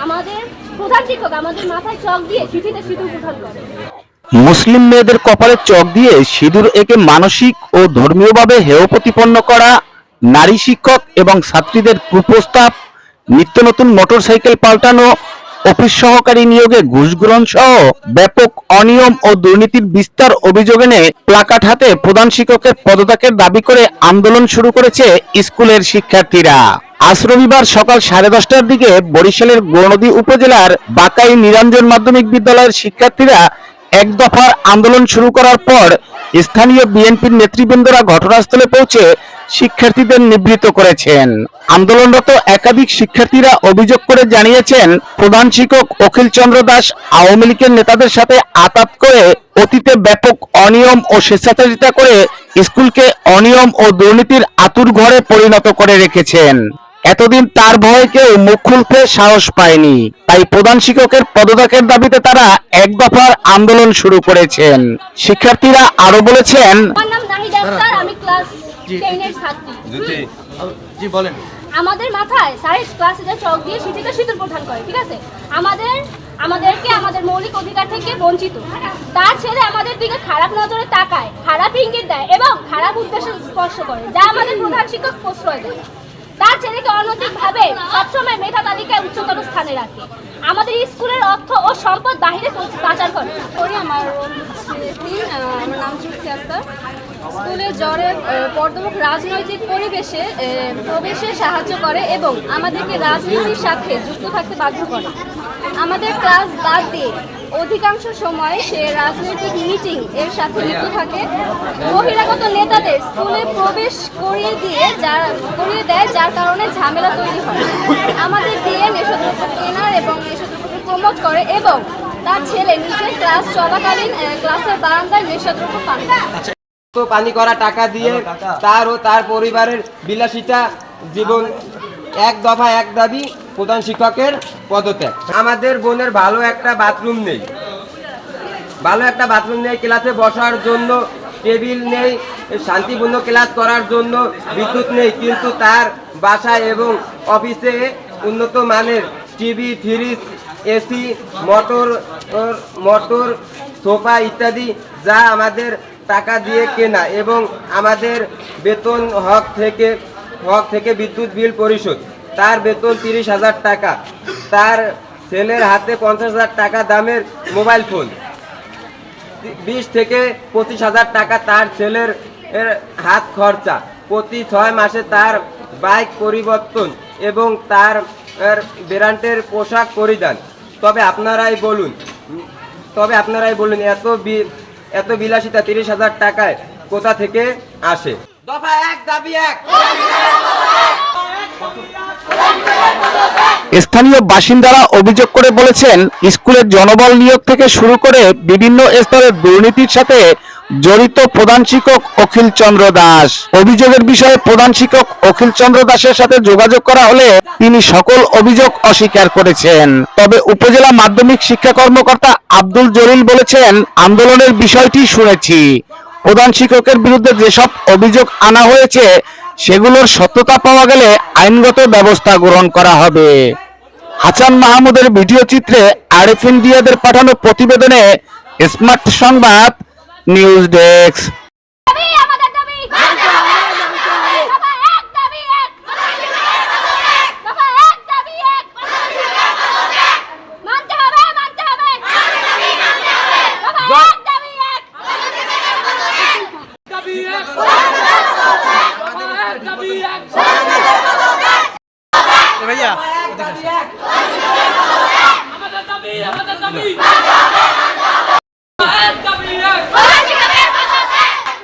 আমাদের প্রধান শিক্ষক আমাদের মাথায় চক দিয়ে চিঠিতে সিঁদুর প্রদান করে। মুসলিম মেয়েদের কপালে চক দিয়ে সিঁদুর এঁকে মানসিক ও ধর্মীয়ভাবে হেয় প্রতিপন্ন করা, নারী শিক্ষক এবং ছাত্রীদের কুপ্রস্তাব, নিত্য নতুন মোটরসাইকেল পাল্টানো, অফিস সহকারী নিয়োগে ঘুষ গ্রহণ সহ ব্যাপক অনিয়ম ও দুর্নীতির বিস্তার অভিযোগ এনে প্লাকার্ড হাতে প্রধান শিক্ষকের পদত্যাগের দাবি করে আন্দোলন শুরু করেছে স্কুলের শিক্ষার্থীরা। আজ রবিবার সকাল 10:30টার দিকে বরিশালের গৌরনদী উপজেলার বাকাই নিরঞ্জন মাধ্যমিক বিদ্যালয়ের শিক্ষার্থীরা এক দফার আন্দোলন শুরু করার পর স্থানীয় বিএনপির নেতৃবৃন্দরা ঘটনাস্থলে পৌঁছে শিক্ষার্থীদের নিবৃত্ত করেছেন। আন্দোলনরত একাধিক শিক্ষার্থীরা অভিযোগ করে জানিয়েছেন, প্রধান শিক্ষক অখিল চন্দ্র দাস আওয়ামী লীগের নেতাদের সাথে আতাত করে অতীতে ব্যাপক অনিয়ম ও স্বেচ্ছাচারিতা করে স্কুলকে অনিয়ম ও দুর্নীতির আঁতুড়ঘরে পরিণত করে রেখেছেন। এতদিন তার ভয়ে কেউ মুখ খুলতে সাহস পায়নি, তাই প্রধান শিক্ষকের পদত্যাগের দাবিতে তারা এক দফার আন্দোলন শুরু করেছেন। শিক্ষার্থীরা আরো বলেছেন, আমার নাম নাহিদা আক্তার, আমি ক্লাস 10 এর ছাত্রী। জি বলেন। আমাদের মাথায় স্যার ক্লাসে যে চক দিয়ে চিঠিতে সিঁদুর প্রদান করে, ঠিক আছে, আমাদেরকে আমাদের মৌলিক অধিকার থেকে বঞ্চিত। তার ছেলে আমাদের দিকে খারাপ নজরে তাকায়, খারাপ ইঙ্গিত দেয় এবং খারাপ উদ্দেশ্য স্পর্শ করে, যা আমাদের প্রধান শিক্ষক প্রশ্রয় দেয়। তার ছেলেকে অনৈতিকভাবে সবসময় মেধা তালিকায় উচ্চতর স্থানে রাখে, আমাদের স্কুলের অর্থ ও সম্পদ বাহিরে পাচার করে। আমার নাম চুক্তি আক্তার। স্কুলে জ্বরে পর্যবেক্ষক রাজনৈতিক পরিবেশে প্রবেশে সাহায্য করে এবং আমাদেরকে রাজনীতির সাথে যুক্ত থাকতে বাধ্য করে। আমাদের ক্লাস বাদ দিয়ে অধিকাংশ সময় সে রাজনৈতিক মিটিং এর সাথে যুক্ত থাকে। বহিরাগত নেতাদের স্কুলে প্রবেশ করিয়ে দেয়, যার কারণে ঝামেলা তৈরি হয়। আমাদের দিয়ে নেশাদ্রব্য কেনার এবং নেশাদ্রব্যকে প্রমোট করে এবং তার ছেলে নিজের ক্লাস চলাকালীন ক্লাসের বারান্দায় নেশাদ্রব্য পান। পানি করা টাকা দিয়ে তার ও তার পরিবারের বিলাসিতা জীবন। এক দফা এক দাবি, প্রধান শিক্ষকের পদত্যাগ। আমাদের বোনের ভালো একটা বাথরুম নেই, ক্লাসে বসার জন্য টেবিল নেই, শান্তিপূর্ণ ক্লাস করার জন্য বিদ্যুৎ নেই, কিন্তু তার বাসায় এবং অফিসে উন্নত মানের TV, fridge, AC, motor, sofa ইত্যাদি, যা আমাদের টাকা দিয়ে কেনা এবং আমাদের বেতন হক থেকে বিদ্যুৎ বিল পরিশোধ। তার বেতন 30,000 টাকা, তার ছেলের হাতে 50,000 টাকা দামের মোবাইল ফোন, 20 থেকে 25,000 টাকা তার ছেলের হাত খরচা, প্রতি 6 মাসে তার বাইক পরিবর্তন এবং তার ব্র্যান্ডের পোশাক পরিধান। তবে আপনারাই বলুন এত বিলাসিতা 30,000 টাকায় কোথা থেকে আসে? দফা এক, দাবি এক। স্থানীয় বাসিন্দারা অভিযোগ করে বলেছেন, স্কুলের জনবল নিয়োগ থেকে শুরু করে বিভিন্ন স্তরের দুর্নীতির সাথে জড়িত প্রধান শিক্ষক অখিল চন্দ্র দাস। অভিযোগের বিষয়ে প্রধান শিক্ষক অখিল চন্দ্র দাসের সাথে যোগাযোগ করা হলে তিনি সকল অভিযোগ অস্বীকার করেছেন। তবে উপজেলা মাধ্যমিক শিক্ষা কর্মকর্তা আব্দুল জলিল বলেছেন, আন্দোলনের বিষয়টি শুনেছি, প্রধান শিক্ষকের বিরুদ্ধে যেসব অভিযোগ আনা হয়েছে সেগুলোর সত্যতা পাওয়া গেলে আইনগত ব্যবস্থা গ্রহণ করা হবে। হাসান মাহমুদের ভিডিও চিত্রে আরিফ ইন্ডিয়াদের পাঠানো প্রতিবেদনে স্মার্ট সংবাদ নিউজ ডেস্ক। भैया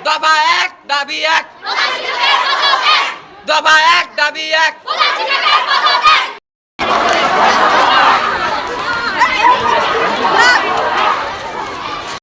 দফা এক, দাবি এক। দফা এক, দাবি এক।